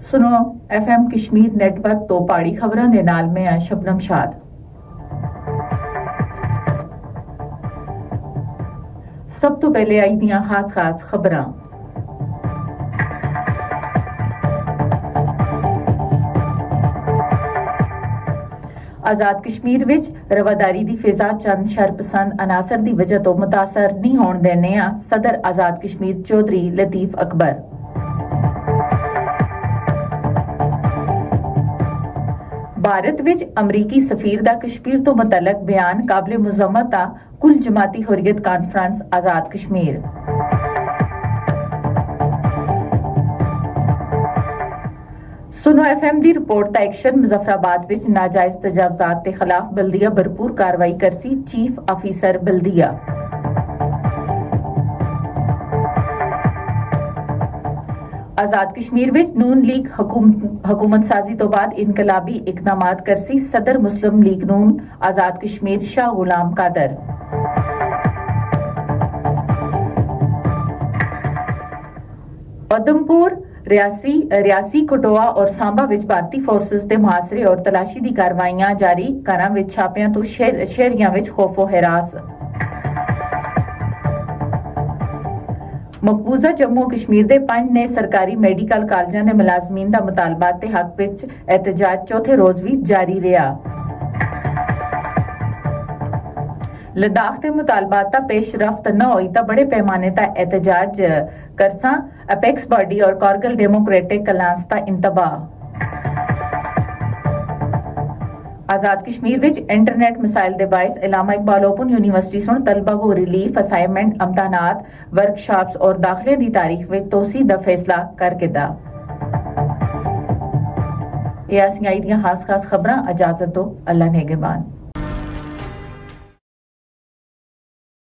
सुनो FM Kashmir network तो पहाड़ी खबरां दे नाल में आ शबनम शाद। सब तो पहले आई दियां खास खबरां। आजाद कश्मीर विच रवादारी दी फिजा चंद शरपसंद अनासर दी वजह तो मुतासर नहीं होण देने आ सदर आजाद कश्मीर चौधरी लतीफ अकबर। भारत विच अमरीकी सफीर दा कश्मीर तो मुतलक बयान काबिल मुजम्मत आ कुल जमाती हुर्रियत कॉन्फ्रेंस आजाद कश्मीर। सुनो FM दी रिपोर्ट दा एक्शन मुजफ्फराबाद विच नाजायज तजावजात दे खिलाफ बल्दिया भरपूर कार्रवाई करसी चीफ ऑफिसर बल्दिया। आजाद कश्मीर विच नून लीग हुकूमत साजी तो बाद इनकलाबी इकदामात करसी सदर मुस्लिम लीग नून आजाद कश्मीर शाह गुलाम कादर। उधमपुर रियासी कठुआ और सांबा विच भारतीय फोर्सेस दे मुहासरे और तलाशी दी कार्रवाइयां जारी घरां विच छापियां तो शहरियां विच खौफो हिरास। मकबूजा जम्मू कश्मीर दे 5 ने सरकारी मेडिकल कालजां दे मुलाजमीन दा मुतालबात दे हक विच एहतजाज चौथे रोज भी जारी रहा। लद्दाख दे मुतालबात दा पेशरफ्त न होई तां बड़े पैमाने दा एहतजाज करसां अपेक्स बॉडी और कारगिल डेमोक्रेटिक अलायंस दा इंतबाह। आजाद कश्मीर विच इंटरनेट मिसाइल दे बाइस इलामा इकबाल ओपन यूनिवर्सिटी सुन तलबा को रिलीफ असाइनमेंट इम्तहानात वर्कशॉप्स और दाखिले दी तारीख विच तोसी दा फैसला करके दा। ये असियां दियां खास खबरां। इजाजत दो, अल्लाह नेगेबान।